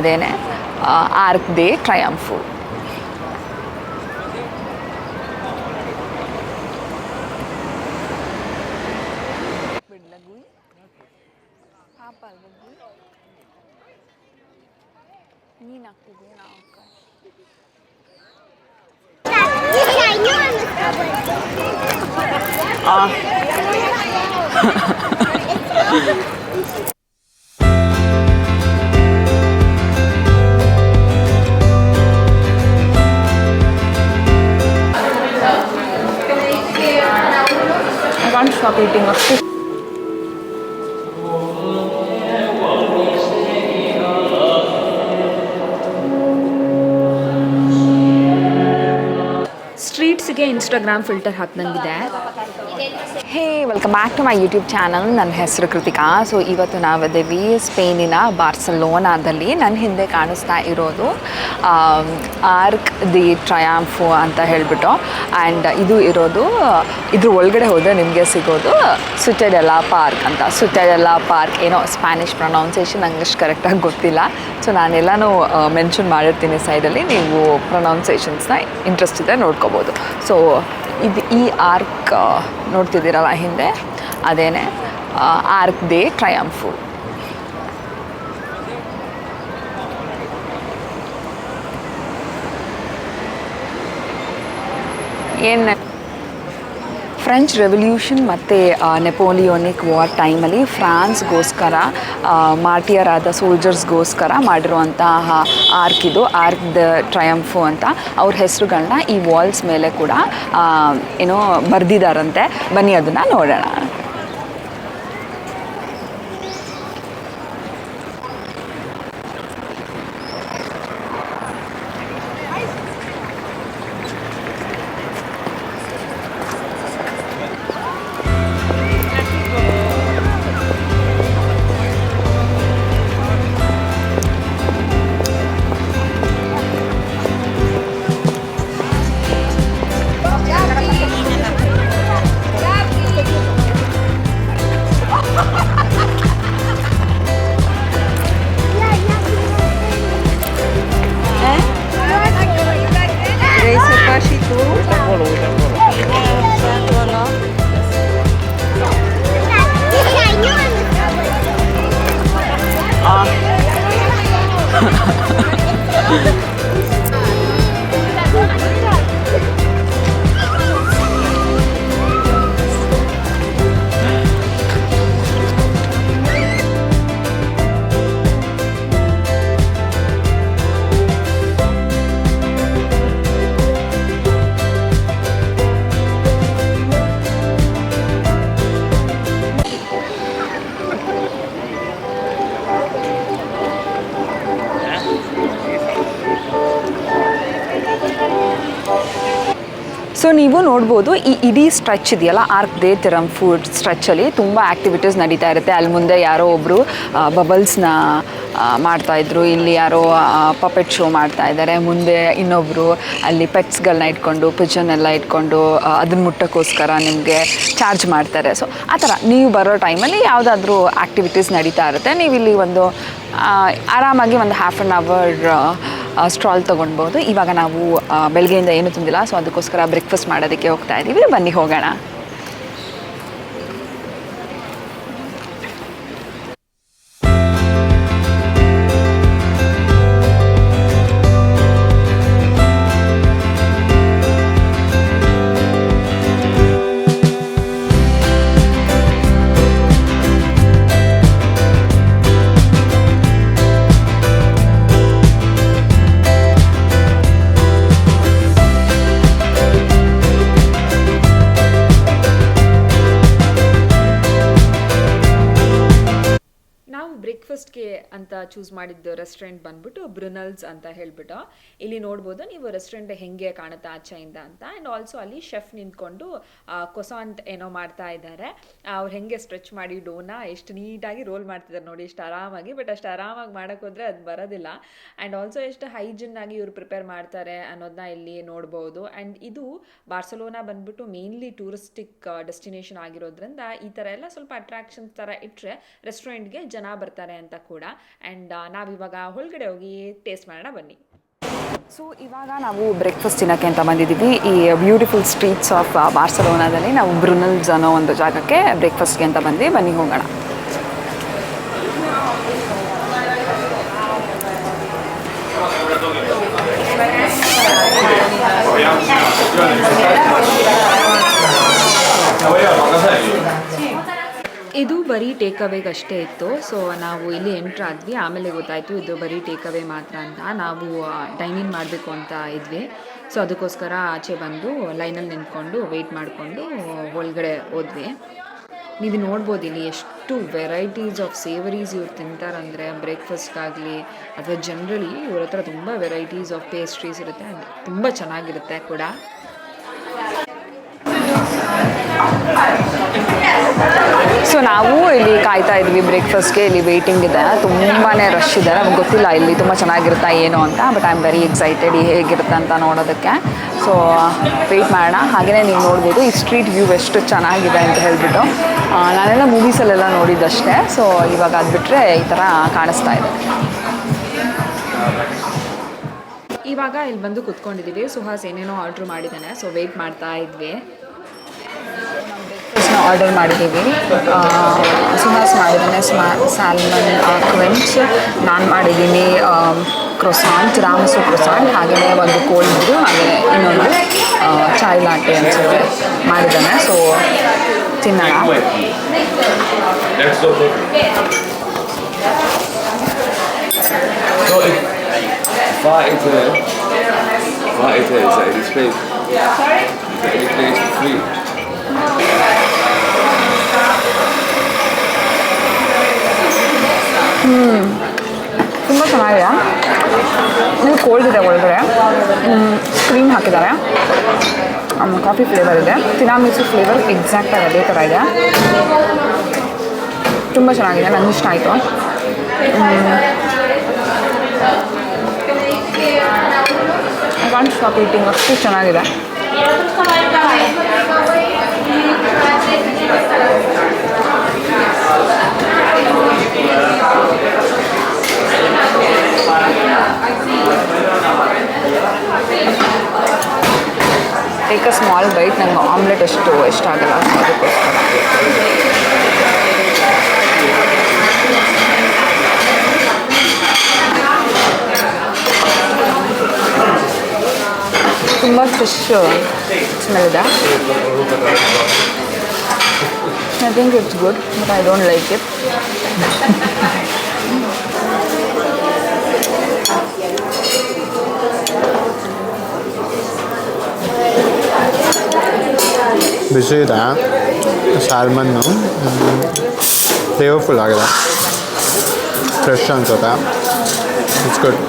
ಅದೇನೆ Arc de Triomphe. I can't stop eating a fish. ಸ್ಟ್ರೀಟ್ಸ್ಗೆ Instagram filter ಹಾಕ್ದಂಗಿದೆ. Hey, welcome back to my YouTube channel. ನನ್ನ ಹೆಸರು Krithika. So ಇವತ್ತು ನಾವಿದ್ದೀವಿ ಸ್ಪೇನಿನ ಬಾರ್ಸಲೋನಾದಲ್ಲಿ. ನನ್ನ ಹಿಂದೆ ಕಾಣಿಸ್ತಾ ಇರೋದು ಆರ್ಕ್ ದಿ ಟ್ರಯಾಂಫು ಅಂತ ಹೇಳಿಬಿಟ್ಟು. ಆ್ಯಂಡ್ ಇದು ಇರೋದು ಇದ್ರ ಒಳಗಡೆ ಹೋದರೆ ನಿಮಗೆ ಸಿಗೋದು ಸಿಟಡೆಲ್ಲಾ ಪಾರ್ಕ್ ಅಂತ. ಸಿಟಡೆಲ್ಲಾ ಪಾರ್ಕ್ ಏನೋ ಸ್ಪ್ಯಾನಿಷ್ ಪ್ರೊನೌನ್ಸೇಷನ್ ನಂಗೆ ಅಷ್ಟು ಕರೆಕ್ಟಾಗಿ ಗೊತ್ತಿಲ್ಲ. ಸೊ ನಾನೆಲ್ಲನೂ ಮೆನ್ಷನ್ ಮಾಡಿರ್ತೀನಿ ಸೈಡಲ್ಲಿ, ನೀವು ಪ್ರೊನೌನ್ಸೇಷನ್ಸ್ನ ಇಂಟ್ರೆಸ್ಟ್ ಇದ್ದರೆ ನೋಡ್ಕೋಬೋದು. ಸೊ ಈ ಆರ್ಕ್ ನೋಡ್ತಿದ್ದೀರಲ್ಲ ಹಿಂದೆ, ಅದೇನೆ ಆರ್ಕ್ ಡೆ ಟ್ರಯಂಫು. ಏನು ಫ್ರೆಂಚ್ ರೆವಲ್ಯೂಷನ್ ಮತ್ತು ನೆಪೋಲಿಯೋನಿಕ್ ವಾರ್ ಟೈಮಲ್ಲಿ ಫ್ರಾನ್ಸ್ಗೋಸ್ಕರ ಮಾರ್ಟಿಯರ್ ಆದ ಸೋಲ್ಜರ್ಸ್ಗೋಸ್ಕರ ಮಾಡಿರುವಂತಹ ಆರ್ಕ್ ಇದು, ಆರ್ಕ್ ದ ಟ್ರಯಂಫು ಅಂತ. ಅವ್ರ ಹೆಸರುಗಳನ್ನ ಈ ವಾಲ್ಸ್ ಮೇಲೆ ಕೂಡ ಏನೋ ಬರೆದಿದ್ದಾರಂತೆ. ಬನ್ನಿ ಅದನ್ನು ನೋಡೋಣ. ಸೊ ನೀವು ನೋಡ್ಬೋದು ಈ ಇಡೀ ಸ್ಟ್ರೆಚ್ ಇದೆಯಲ್ಲ, ಆರ್ಕ್ ಡೆ ಟ್ರಯಂಫು ಸ್ಟ್ರೆಚ್ಚಲ್ಲಿ ತುಂಬ ಆ್ಯಕ್ಟಿವಿಟೀಸ್ ನಡೀತಾ ಇರುತ್ತೆ. ಅಲ್ಲಿ ಮುಂದೆ ಯಾರೋ ಒಬ್ಬರು ಬಬಲ್ಸ್ನ ಮಾಡ್ತಾಯಿದ್ರು, ಇಲ್ಲಿ ಯಾರೋ ಪಪೆಟ್ ಶೋ ಮಾಡ್ತಾ ಇದ್ದಾರೆ. ಮುಂದೆ ಇನ್ನೊಬ್ಬರು ಅಲ್ಲಿ ಪೆಟ್ಸ್ಗಳನ್ನ ಇಟ್ಕೊಂಡು, ಪಿಜನ್ ಎಲ್ಲ ಇಟ್ಕೊಂಡು ಅದನ್ನ ಮುಟ್ಟೋಕ್ಕೋಸ್ಕರ ನಿಮಗೆ ಚಾರ್ಜ್ ಮಾಡ್ತಾರೆ. ಸೊ ಆ ಥರ ನೀವು ಬರೋ ಟೈಮಲ್ಲಿ ಯಾವುದಾದ್ರೂ ಆ್ಯಕ್ಟಿವಿಟೀಸ್ ನಡೀತಾ ಇರುತ್ತೆ. ನೀವು ಇಲ್ಲಿ ಒಂದು ಆರಾಮಾಗಿ ಒಂದು ಹಾಫ್ ಆನ್ ಅವರ್ ಸ್ಟ್ರಾಲ್ ತೊಗೊಳ್ಬೋದು. ಇವಾಗ ನಾವು ಬೆಳಗ್ಗೆಯಿಂದ ಏನೂ ತಿಂದಿಲ್ಲ, ಸೊ ಅದಕ್ಕೋಸ್ಕರ ಬ್ರೇಕ್ಫಾಸ್ಟ್ ಮಾಡೋದಕ್ಕೆ ಹೋಗ್ತಾ ಇದ್ದೀವಿ. ಬನ್ನಿ ಹೋಗೋಣ. ಬ್ರೇಕ್ಫಾಸ್ಟ್ಗೆ ಅಂತ ಚೂಸ್ ಮಾಡಿದ್ದು ರೆಸ್ಟೋರೆಂಟ್ ಬಂದ್ಬಿಟ್ಟು ಬ್ರುನಲ್ಸ್ ಅಂತ ಹೇಳ್ಬಿಟ್ಟು. ಇಲ್ಲಿ ನೋಡ್ಬೋದು ನೀವು ರೆಸ್ಟೋರೆಂಟ್ ಹೆಂಗೆ ಕಾಣುತ್ತೆ ಆಚೆಯಿಂದ ಅಂತ. ಆ್ಯಂಡ್ ಆಲ್ಸೋ ಅಲ್ಲಿ ಶೆಫ್ ನಿಂತ್ಕೊಂಡು ಕೊಸಾಂಟ್ ಏನೋ ಮಾಡ್ತಾ ಇದ್ದಾರೆ. ಅವ್ರು ಹೆಂಗೆ ಸ್ಟ್ರೆಚ್ ಮಾಡಿ ಡೋನ ಎಷ್ಟು ನೀಟಾಗಿ ರೋಲ್ ಮಾಡ್ತಿದ್ದಾರೆ ನೋಡಿ, ಎಷ್ಟು ಆರಾಮಾಗಿ. ಬಟ್ ಅಷ್ಟು ಆರಾಮಾಗಿ ಮಾಡೋಕ್ಕೆ ಹೋದರೆ ಅದು ಬರೋದಿಲ್ಲ. ಆ್ಯಂಡ್ ಆಲ್ಸೋ ಎಷ್ಟು ಹೈಜಿನ್ನಾಗಿ ಇವ್ರು ಪ್ರಿಪೇರ್ ಮಾಡ್ತಾರೆ ಅನ್ನೋದನ್ನ ಇಲ್ಲಿ ನೋಡ್ಬೋದು. ಆ್ಯಂಡ್ ಇದು ಬಾರ್ಸಲೋನಾ ಬಂದ್ಬಿಟ್ಟು ಮೇನ್ಲಿ ಟೂರಿಸ್ಟಿಕ್ ಡೆಸ್ಟಿನೇಷನ್ ಆಗಿರೋದ್ರಿಂದ ಈ ಥರ ಎಲ್ಲ ಸ್ವಲ್ಪ ಅಟ್ರಾಕ್ಷನ್ಸ್ ಥರ ಇಟ್ಟರೆ ರೆಸ್ಟೋರೆಂಟ್ಗೆ ಜನ ಬರ್ತಾರೆ ಬರ್ತಾರೆ ಅಂತ ಕೂಡ. ಆ್ಯಂಡ್ ನಾವಿವಾಗ ಒಳಗಡೆ ಹೋಗಿ ಟೇಸ್ಟ್ ಮಾಡೋಣ ಬನ್ನಿ. ಸೊ ಇವಾಗ ನಾವು ಬ್ರೇಕ್ಫಾಸ್ಟ್ ತಿನ್ನೋಕ್ಕೆ ಅಂತ ಬಂದಿದ್ದೀವಿ ಈ ಬ್ಯೂಟಿಫುಲ್ ಸ್ಟ್ರೀಟ್ಸ್ ಆಫ್ ಬಾರ್ಸಲೋನಾದಲ್ಲಿ. ನಾವು ಬ್ರುನಲ್ಸ್ ಅನ್ನೋ ಒಂದು ಜಾಗಕ್ಕೆ ಬ್ರೇಕ್ಫಾಸ್ಟ್ಗೆ ಅಂತ ಬಂದ್ವಿ. ಬನ್ನಿ ಹೋಗೋಣ. ಇದು ಬರೀ ಟೇಕ್ ಅವೇಗಷ್ಟೇ ಇತ್ತು. ಸೊ ನಾವು ಇಲ್ಲಿ ಎಂಟ್ರ್ ಆದ್ವಿ, ಆಮೇಲೆ ಗೊತ್ತಾಯಿತು ಇದು ಬರೀ ಟೇಕ್ ಅವೇ ಮಾತ್ರ ಅಂತ. ನಾವು ಡೈನಿಂಗ್ ಮಾಡಬೇಕು ಅಂತ ಇದ್ವಿ. ಸೊ ಅದಕ್ಕೋಸ್ಕರ ಆಚೆ ಬಂದು ಲೈನಲ್ಲಿ ನಿಂತ್ಕೊಂಡು ವೆಯ್ಟ್ ಮಾಡಿಕೊಂಡು ಒಳಗಡೆ ಹೋದ್ವಿ. ನೀವು ನೋಡ್ಬೋದು ಇಲ್ಲಿ ಎಷ್ಟು ವೆರೈಟೀಸ್ ಆಫ್ ಸೇವರೀಸ್ ಇವ್ರು ತಿಂತಾರಂದರೆ, ಬ್ರೇಕ್ಫಾಸ್ಟ್ಗಾಗಲಿ ಅಥವಾ ಜನರಲಿ ಇವ್ರ ಹತ್ರ ತುಂಬ ವೆರೈಟೀಸ್ ಆಫ್ ಪೇಸ್ಟ್ರೀಸ್ ಇರುತ್ತೆ. ತುಂಬ ಚೆನ್ನಾಗಿರುತ್ತೆ ಕೂಡ. ಸೊ ನಾವು ಇಲ್ಲಿ ಕಾಯ್ತಾ ಇದ್ವಿ ಬ್ರೇಕ್ಫಾಸ್ಟ್ಗೆ. ಇಲ್ಲಿ ವೆಯ್ಟಿಂಗ್ ಇದೆ, ತುಂಬಾ ರಶ್ ಇದೆ. ನಮ್ಗೆ ಗೊತ್ತಿಲ್ಲ ಇಲ್ಲಿ ತುಂಬ ಚೆನ್ನಾಗಿರುತ್ತಾ ಏನು ಅಂತ, but I am very excited ಹೇಗಿರುತ್ತೆ ಅಂತ ನೋಡೋದಕ್ಕೆ. ಸೊ ವೆಯ್ಟ್ ಮಾಡೋಣ. ಹಾಗೆಯೇ ನೀವು ನೋಡ್ಬೋದು ಈ ಸ್ಟ್ರೀಟ್ ವ್ಯೂ ಎಷ್ಟು ಚೆನ್ನಾಗಿದೆ ಅಂತ ಹೇಳಿಬಿಟ್ಟು. ನಾನೆಲ್ಲ ಮೂವೀಸಲ್ಲೆಲ್ಲ ನೋಡಿದ್ದಷ್ಟೇ. ಸೊ ಇವಾಗ ಅದು ಬಿಟ್ಟರೆ ಈ ಥರ ಕಾಣಿಸ್ತಾ ಇದೆ. ಇವಾಗ ಇಲ್ಲಿ ಬಂದು ಕುತ್ಕೊಂಡಿದ್ದೀವಿ. ಸುಹಾಸ್ ಏನೇನೋ ಆರ್ಡ್ರ್ ಮಾಡಿದ್ದಾನೆ. ಸೊ ವೆಯ್ಟ್ ಮಾಡ್ತಾ ಇದ್ವಿ. ಆರ್ಡರ್ ಮಾಡಿದ್ದೀವಿ. ಸುಹಾಸ್ ಮಾಡಿದ್ದಾನೆ ಸ್ಯಾಲ್ಮನ್ ಕ್ವೆಂಚ್, ನಾನು ಮಾಡಿದ್ದೀನಿ ಕ್ರೊಸಾಂಟ್, ರಾಮಸು ಕ್ರೊಸಾಂಟ್, ಹಾಗೆಯೇ ಒಂದು ಕೋಲ್ಡ್ ಬ್ರೂ, ಹಾಗೆ ಇನ್ನೊಂದು ಚಾಯ್ ಲಾಟೆ ಅನಿಸುತ್ತೆ ಮಾಡಿದ್ದಾನೆ. ಸೊ ತಿನ್ನೋಣ. ತುಂಬ ಚೆನ್ನಾಗಿದೆ. ಇದು ಕೋಲ್ಡ್ ಇದೆ, ಒಳಗಡೆ ಕ್ರೀಮ್ ಹಾಕಿದ್ದಾರೆ, ಕಾಫಿ ಫ್ಲೇವರ್ ಇದೆ, ತಿರಾಮಿಸು ಫ್ಲೇವರ್ ಎಕ್ಸಾಕ್ಟಾಗಿ ಅದೇ ಥರ ಇದೆ. ತುಂಬ ಚೆನ್ನಾಗಿದೆ, ನನಗೆ ಇಷ್ಟ ಆಯಿತು. ಐ ಕಾಂಟ್ ಸ್ಟಾಪ್ ಈಟಿಂಗ್, ಅಷ್ಟು ಚೆನ್ನಾಗಿದೆ. Take a small bite. ನನಗೆ ಆಮ್ಲೆಟ್ ಅಷ್ಟು ಇಷ್ಟ ಆಗಲ್ಲ, ಅದಕ್ಕೋಸ್ಕರ. ತುಂಬ ಫಿಶ್ ಸ್ಮೆಲ್ ಇದೆ. I think it's good, but I don't like it. ಬಿಸಿ ಇದೆ, ಸ್ಯಾಲ್ಮನ್ನು ಫ್ಲೇವರ್ಫುಲ್ ಆಗಿದೆ, ಫ್ರೆಶ್ ಅನ್ಸುತ್ತೆ. ಇಟ್ಸ್ ಗುಡ್,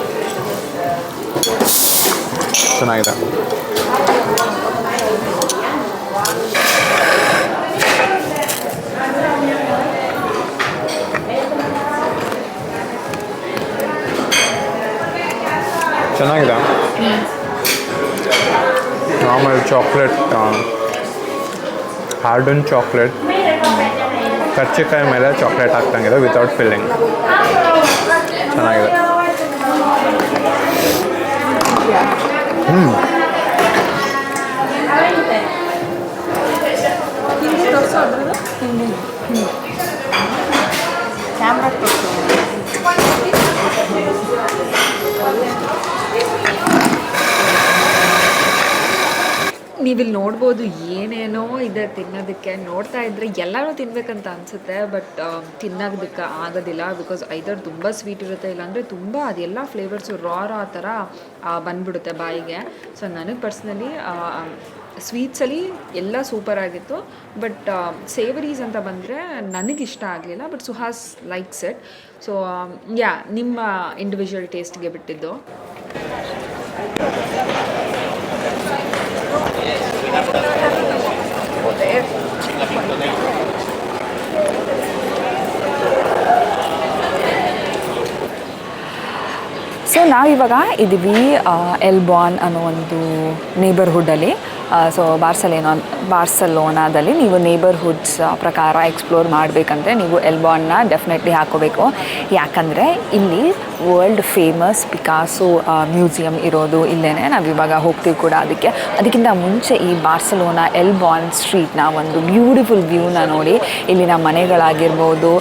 ಚೆನ್ನಾಗಿದೆ. ಚೆನ್ನಾಗಿದೆ. ನಾರ್ಮಲ್ ಚಾಕ್ಲೇಟ್, ಹಾರ್ಡನ್ ಚಾಕ್ಲೇಟ್, ಕರ್ಚಿಕಾಯಿ ಮೇಲೆ ಚಾಕ್ಲೇಟ್ ಹಾಕ್ತಂಗಿದೆ ವಿತೌಟ್ ಫಿಲ್ಲಿಂಗ್. ಚೆನ್ನಾಗಿದೆ. ನೀವಿಲ್ಲಿ ನೋಡ್ಬೋದು ಏನೇನೋ ಇದೆ ತಿನ್ನೋದಕ್ಕೆ. ನೋಡ್ತಾ ಇದ್ದರೆ ಎಲ್ಲನೂ ತಿನ್ನಬೇಕಂತ ಅನಿಸುತ್ತೆ, ಬಟ್ ತಿನ್ನೋದಕ್ಕೆ ಆಗೋದಿಲ್ಲ. ಬಿಕಾಸ್ ಐದರ್ ತುಂಬ ಸ್ವೀಟ್ ಇರುತ್ತೆ, ಇಲ್ಲಾಂದರೆ ತುಂಬ ಅದೆಲ್ಲ ಫ್ಲೇವರ್ಸು ರಾ ಆ ಥರ ಬಂದ್ಬಿಡುತ್ತೆ ಬಾಯಿಗೆ. ಸೊ ನನಗೆ ಪರ್ಸ್ನಲಿ ಸ್ವೀಟ್ಸಲ್ಲಿ ಎಲ್ಲ ಸೂಪರಾಗಿತ್ತು, ಬಟ್ ಸೇವರೀಸ್ ಅಂತ ಬಂದರೆ ನನಗಿಷ್ಟ ಆಗಲಿಲ್ಲ. But Suhas likes it. So yeah, ನಿಮ್ಮ ಇಂಡಿವಿಜುವಲ್ ಟೇಸ್ಟ್ಗೆ ಬಿಟ್ಟಿದ್ದು. ಸೊ ನಾವಿವಾಗ ಇದ್ದೀವಿ ಎಲ್ಬಾನ್ ಅನ್ನೋ ಒಂದು ನೇಬರ್ಹುಡ್ಡಲ್ಲಿ. ಸೊ ಬಾರ್ಸಲೋನಾದಲ್ಲಿ ನೀವು ನೇಬರ್ಹುಡ್ಸ್ ಪ್ರಕಾರ ಎಕ್ಸ್ಪ್ಲೋರ್ ಮಾಡಬೇಕಂದ್ರೆ ನೀವು ಎಲ್ಬಾನ್ನ ಡೆಫಿನೆಟ್ಲಿ ಹಾಕೋಬೇಕು. ಯಾಕಂದರೆ ಇಲ್ಲಿ ವರ್ಲ್ಡ್ ಫೇಮಸ್ ಪಿಕಾಸೋ ಮ್ಯೂಸಿಯಂ ಇರೋದು ಇಲ್ಲೇ. ನಾವಿವಾಗ ಹೋಗ್ತೀವಿ ಕೂಡ ಅದಕ್ಕಿಂತ ಮುಂಚೆ ಈ ಬಾರ್ಸಲೋನಾ ಎಲ್ಬಾನ್ ಸ್ಟ್ರೀಟ್ನ ಒಂದು ಬ್ಯೂಟಿಫುಲ್ ವ್ಯೂನ ನೋಡಿ. ಇಲ್ಲಿನ ಮನೆಗಳಾಗಿರ್ಬೋದು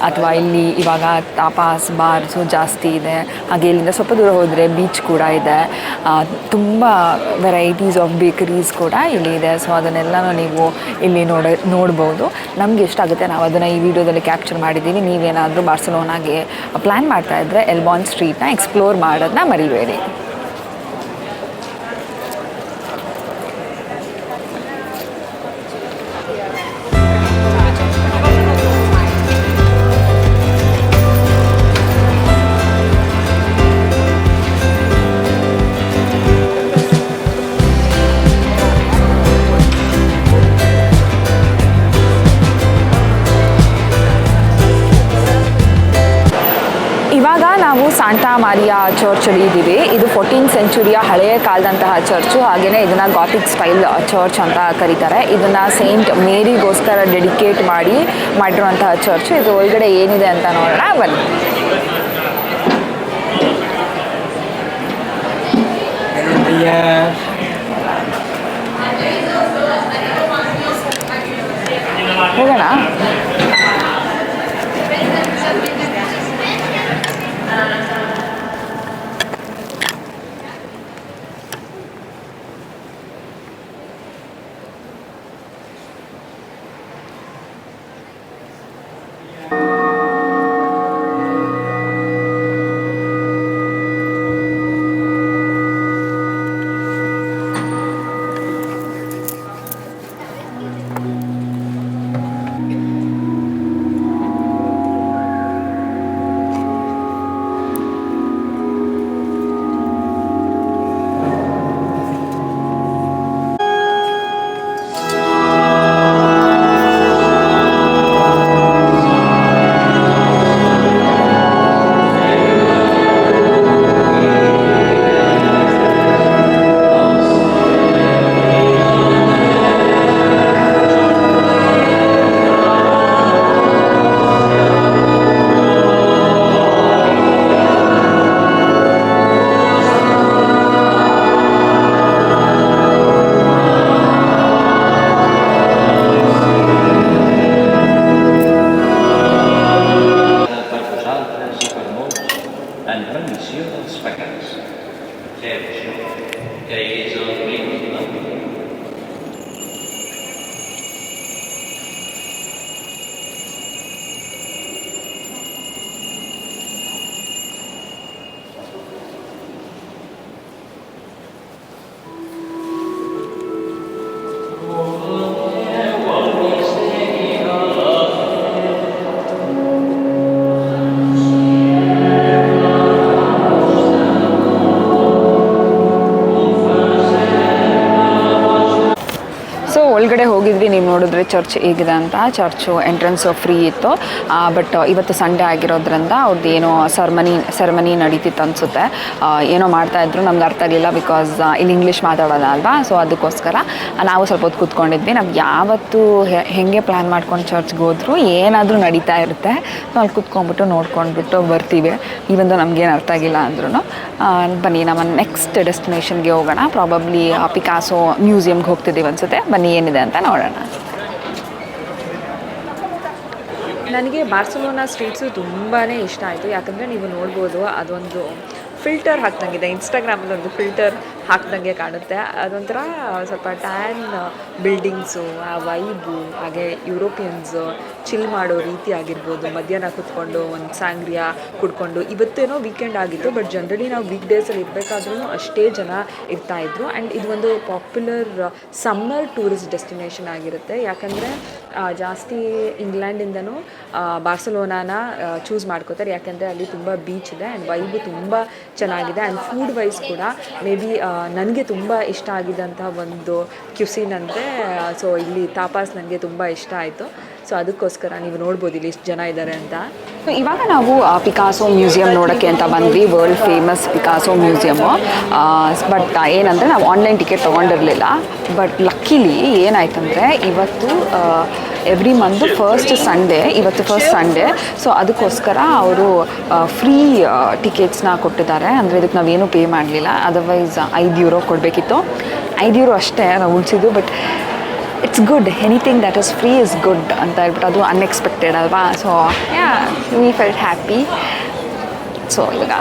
ಅಥವಾ ಇಲ್ಲಿ ಇವಾಗ ತಾಪಾಸ್ ಬಾರ್ಸು ಜಾಸ್ತಿ ಇದೆ. ಹಾಗೆ ಇಲ್ಲಿಂದ ಸ್ವಲ್ಪ ದೂರ ಹೋದರೆ ಬೀಚ್ ಕೂಡ ಇದೆ. ತುಂಬ ವೆರೈಟೀಸ್ ಆಫ್ ಬೇಕರೀಸ್ ಕೂಡ ಇಲ್ಲಿ ಇದೆ. ಸೊ ಅದನ್ನೆಲ್ಲನೂ ನೀವು ಇಲ್ಲಿ ನೋಡ್ಬೋದು. ನಮಗೆ ಎಷ್ಟಾಗುತ್ತೆ ನಾವು ಅದನ್ನು ಈ ವಿಡಿಯೋದಲ್ಲಿ ಕ್ಯಾಪ್ಚರ್ ಮಾಡಿದ್ದೀವಿ. ನೀವೇನಾದರೂ ಬಾರ್ಸಲೋನಾಗೆ ಪ್ಲ್ಯಾನ್ ಮಾಡ್ತಾ ಇದ್ದರೆ ಎಲ್ಬಾನ್ ಸ್ಟ್ರೀಟ್ನ ಎಕ್ಸ್ಪ್ಲೋರ್ ಮಾಡೋದನ್ನ ಮರಿಬೇಡಿ. ಇವಾಗ ನಾವು ಸಾಂಟಾ ಮಾರಿಯಾ ಚರ್ಚಲ್ಲಿ ಇದ್ದೀವಿ. ಇದು 14th ಸೆಂಚುರಿಯ ಹಳೆಯ ಕಾಲದಂತಹ ಚರ್ಚು. ಹಾಗೆಯೇ ಇದನ್ನು ಗಾಥಿಕ್ ಸ್ಟೈಲ್ ಚರ್ಚ್ ಅಂತ ಕರೀತಾರೆ. ಇದನ್ನು ಸೇಂಟ್ ಮೇರಿಗೋಸ್ಕರ ಡೆಡಿಕೇಟ್ ಮಾಡಿರುವಂತಹ ಚರ್ಚು. ಇದು ಒಳಗಡೆ ಏನಿದೆ ಅಂತ ನೋಡೋಣ ಬನ್ನಿ. ಹೋಗೋಣ. ಒಳಗಡೆ ಹೋಗಿದ್ವಿ. ನೀವು ನೋಡಿದ್ರೆ ಚರ್ಚ್ ಹೇಗಿದೆ ಅಂತ. ಚರ್ಚು ಎಂಟ್ರೆನ್ಸು ಫ್ರೀ ಇತ್ತು. ಬಟ್ ಇವತ್ತು ಸಂಡೇ ಆಗಿರೋದ್ರಿಂದ ಅವ್ರದ್ದು ಏನೋ ಸೆರೆಮನಿ ನಡೀತಿತ್ತು ಅನಿಸುತ್ತೆ. ಏನೋ ಮಾಡ್ತಾಯಿದ್ರು, ನಮ್ಗೆ ಅರ್ಥ ಆಗಲಿಲ್ಲ. ಬಿಕಾಸ್ ಇಲ್ಲಿ ಇಂಗ್ಲೀಷ್ ಮಾತಾಡೋಣ ಅಲ್ವಾ. ಸೊ ಅದಕ್ಕೋಸ್ಕರ ನಾವು ಸ್ವಲ್ಪ ಹೊತ್ತು ಕೂತ್ಕೊಂಡಿದ್ವಿ. ನಾವು ಯಾವತ್ತೂ ಹೇಗೆ ಪ್ಲ್ಯಾನ್ ಮಾಡ್ಕೊಂಡು ಚರ್ಚ್ಗೆ ಹೋದ್ರು ಏನಾದರೂ ನಡೀತಾ ಇರುತ್ತೆ. ಸೊ ಅಲ್ಲಿ ಕೂತ್ಕೊಂಡ್ಬಿಟ್ಟು ನೋಡ್ಕೊಂಡ್ಬಿಟ್ಟು ಬರ್ತೀವಿ. ಈವಂದು ನಮಗೇನು ಅರ್ಥ ಆಗಿಲ್ಲ ಅಂದ್ರೂ. ಬನ್ನಿ ನಮ್ಮ ನೆಕ್ಸ್ಟ್ ಡೆಸ್ಟಿನೇಷನ್ಗೆ ಹೋಗೋಣ. ಪ್ರಾಬಬ್ಲಿ ಪಿಕಾಸೋ ಮ್ಯೂಸಿಯಮ್ಗೆ ಹೋಗ್ತಿದ್ದೀವಿ ಅನಿಸುತ್ತೆ. ಬನ್ನಿ ಏನಿದೆ ಅಂತ ನೋಡೋಣ. ನನಗೆ ಬಾರ್ಸಲೋನಾ ಸ್ಟ್ರೀಟ್ಸು ತುಂಬಾ ಇಷ್ಟ ಆಯಿತು. ಯಾಕಂದರೆ ನೀವು ನೋಡ್ಬೋದು ಅದೊಂದು ಫಿಲ್ಟರ್ ಹಾಕ್ದಂಗಿದೆ. ಇನ್ಸ್ಟಾಗ್ರಾಮಲ್ಲಿ ಒಂದು ಫಿಲ್ಟರ್ ಹಾಕ್ದಂಗೆ ಕಾಣುತ್ತೆ. ಅದೊಂಥರ ಸ್ವಲ್ಪ ಟ್ಯಾನ್ ಬಿಲ್ಡಿಂಗ್ಸು, ಆ ವೈಬು, ಹಾಗೆ ಯುರೋಪಿಯನ್ಸು ಚಿಲ್ ಮಾಡೋ ರೀತಿ ಆಗಿರ್ಬೋದು. ಮಧ್ಯಾಹ್ನ ಕೂತ್ಕೊಂಡು ಒಂದು ಸಾಂಗ್ರಿಯಾ ಕುಡ್ಕೊಂಡು, ಇವತ್ತೇನೋ ವೀಕೆಂಡ್ ಆಗಿತ್ತು, ಬಟ್ ಜನರಲಿ ನಾವು ವೀಕ್ ಡೇಸಲ್ಲಿ ಇರಬೇಕಾದ್ರೂ ಅಷ್ಟೇ ಜನ ಇರ್ತಾಯಿದ್ರು. ಆ್ಯಂಡ್ ಇದು ಒಂದು ಪಾಪ್ಯುಲರ್ ಸಮ್ಮರ್ ಟೂರಿಸ್ಟ್ ಡೆಸ್ಟಿನೇಷನ್ ಆಗಿರುತ್ತೆ. ಯಾಕಂದರೆ ಜಾಸ್ತಿ ಇಂಗ್ಲೆಂಡಿಂದನೂ ಬಾರ್ಸಲೋನಾನ ಚೂಸ್ ಮಾಡ್ಕೋತಾರೆ. ಯಾಕೆಂದರೆ ಅಲ್ಲಿ ತುಂಬ ಬೀಚ್ ಇದೆ ಆ್ಯಂಡ್ ವೈಬು ತುಂಬ ಚೆನ್ನಾಗಿದೆ. ಆ್ಯಂಡ್ ಫುಡ್ ವೈಸ್ ಕೂಡ ಮೇ ಬಿ ನನಗೆ ತುಂಬ ಇಷ್ಟ ಆಗಿದ್ದಂಥ ಒಂದು ಕ್ಯುಸಿನ್ ಅಂದರೆ, ಸೊ ಇಲ್ಲಿ ತಾಪಾಸ್ ನನಗೆ ತುಂಬ ಇಷ್ಟ ಆಯಿತು. ಸೊ ಅದಕ್ಕೋಸ್ಕರ ನೀವು ನೋಡ್ಬೋದು ಇಲ್ಲಿ ಎಷ್ಟು ಜನ ಇದ್ದಾರೆ ಅಂತ. ಸೊ ಇವಾಗ ನಾವು ಪಿಕಾಸೋ ಮ್ಯೂಸಿಯಂ ನೋಡೋಕ್ಕೆ ಅಂತ ಬಂದ್ವಿ, ವರ್ಲ್ಡ್ ಫೇಮಸ್ ಪಿಕಾಸೋ ಮ್ಯೂಸಿಯಮು. ಬಟ್ ಏನಂದರೆ ನಾವು ಆನ್ಲೈನ್ ಟಿಕೆಟ್ ತೊಗೊಂಡಿರಲಿಲ್ಲ. ಬಟ್ ಲಕ್ಕಿಲಿ ಏನಾಯ್ತಂದರೆ ಇವತ್ತು ಎವ್ರಿ ಮಂತ್ ಫಸ್ಟ್ ಸಂಡೇ, ಇವತ್ತು ಫಸ್ಟ್ ಸಂಡೇ, ಸೊ ಅದಕ್ಕೋಸ್ಕರ ಅವರು ಫ್ರೀ ಟಿಕೆಟ್ಸ್ನ ಕೊಟ್ಟಿದ್ದಾರೆ. ಅಂದರೆ ಇದಕ್ಕೆ ನಾವೇನು ಪೇ ಮಾಡಲಿಲ್ಲ, ಅದರ್ವೈಸ್ €5 ಕೊಡಬೇಕಿತ್ತು. €5 ಅಷ್ಟೇ ನಾವು ಉಳಿಸಿದ್ದು. But it's good, anything that is free is good ಅಂತ ಹೇಳ್ಬಿಟ್ಟು ಅದು ಅನ್ಎಕ್ಸ್ಪೆಕ್ಟೆಡ್ ಅಲ್ವಾ. So yeah we felt happy. So ಇವಾಗ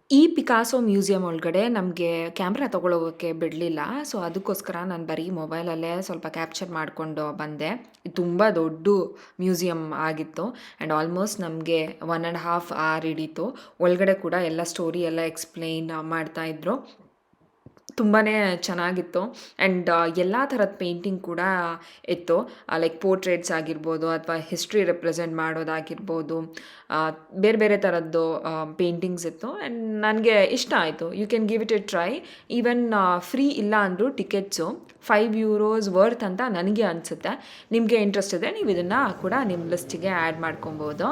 ಈ ಪಿಕಾಸೋ ಮ್ಯೂಸಿಯಂ ಒಳಗಡೆ ನಮಗೆ ಕ್ಯಾಮ್ರಾ ತೊಗೊಳೋಗೋಕ್ಕೆ ಬಿಡಲಿಲ್ಲ. ಸೊ ಅದಕ್ಕೋಸ್ಕರ ನಾನು ಬರೀ ಮೊಬೈಲಲ್ಲೇ ಸ್ವಲ್ಪ ಕ್ಯಾಪ್ಚರ್ ಮಾಡಿಕೊಂಡು ಬಂದೆ. ಇದು ತುಂಬ ದೊಡ್ಡ ಮ್ಯೂಸಿಯಂ ಆಗಿತ್ತು ಆ್ಯಂಡ್ ಆಲ್ಮೋಸ್ಟ್ ನಮಗೆ 1.5 hour ಹಿಡೀತು. ಒಳಗಡೆ ಕೂಡ ಎಲ್ಲ ಸ್ಟೋರಿ ಎಲ್ಲ ಎಕ್ಸ್ಪ್ಲೈನ್ ಮಾಡ್ತಾಯಿದ್ರು. ತುಂಬಾ ಚೆನ್ನಾಗಿತ್ತು ಆ್ಯಂಡ್ ಎಲ್ಲ ಥರದ ಪೇಂಟಿಂಗ್ ಕೂಡ ಇತ್ತು. ಲೈಕ್ ಪೋರ್ಟ್ರೇಟ್ಸ್ ಆಗಿರ್ಬೋದು ಅಥವಾ ಹಿಸ್ಟ್ರಿ ರೆಪ್ರೆಸೆಂಟ್ ಮಾಡೋದಾಗಿರ್ಬೋದು, ಬೇರೆ ಬೇರೆ ಥರದ್ದು ಪೇಂಟಿಂಗ್ಸ್ ಇತ್ತು ಆ್ಯಂಡ್ ನನಗೆ ಇಷ್ಟ ಆಯಿತು. You can give it a try. Even free ಇಲ್ಲ ಅಂದರೂ ಟಿಕೆಟ್ಸು €5 ವರ್ತ್ ಅಂತ ನನಗೆ ಅನಿಸುತ್ತೆ. ನಿಮಗೆ ಇಂಟ್ರೆಸ್ಟ್ ಇದ್ದರೆ ನೀವು ಇದನ್ನು ಕೂಡ ನಿಮ್ಮ ಲಿಸ್ಟಿಗೆ ಆ್ಯಡ್ ಮಾಡ್ಕೊಬೋದು.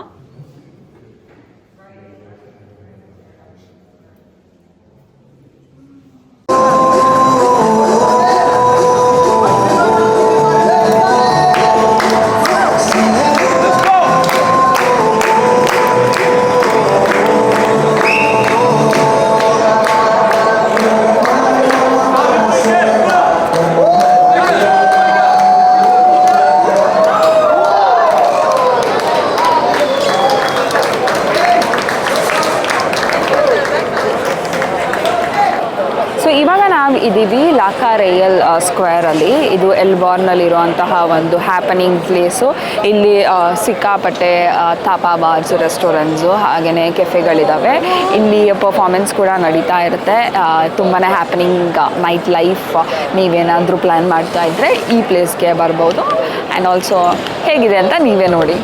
ಇವಾಗ ನಾವು ಇದ್ದೀವಿ ಲಾಕಾ ರೇಯಲ್ ಸ್ಕ್ವೇರಲ್ಲಿ. ಇದು ಎಲ್ಬಾರ್ನಲ್ಲಿರುವಂತಹ ಒಂದು ಹ್ಯಾಪನಿಂಗ್ ಪ್ಲೇಸು. ಇಲ್ಲಿ ಸಿಕ್ಕಾಪಟ್ಟೆ ತಾಪಾ ಬಾರ್ಸ್, ರೆಸ್ಟೋರೆಂಟ್ಸು, ಹಾಗೆಯೇ ಕೆಫೆಗಳಿದ್ದಾವೆ. ಇಲ್ಲಿ ಪರ್ಫಾರ್ಮೆನ್ಸ್ ಕೂಡ ನಡೀತಾ ಇರುತ್ತೆ. ತುಂಬಾ ಹ್ಯಾಪನಿಂಗ್ ನೈಟ್ ಲೈಫ್. ನೀವೇನಾದರೂ ಪ್ಲ್ಯಾನ್ ಮಾಡ್ತಾ ಇದ್ದರೆ ಈ ಪ್ಲೇಸ್ಗೆ ಬರ್ಬೋದು. ಆ್ಯಂಡ್ ಆಲ್ಸೋ ಹೇಗಿದೆ ಅಂತ ನೀವೇ ನೋಡಿ.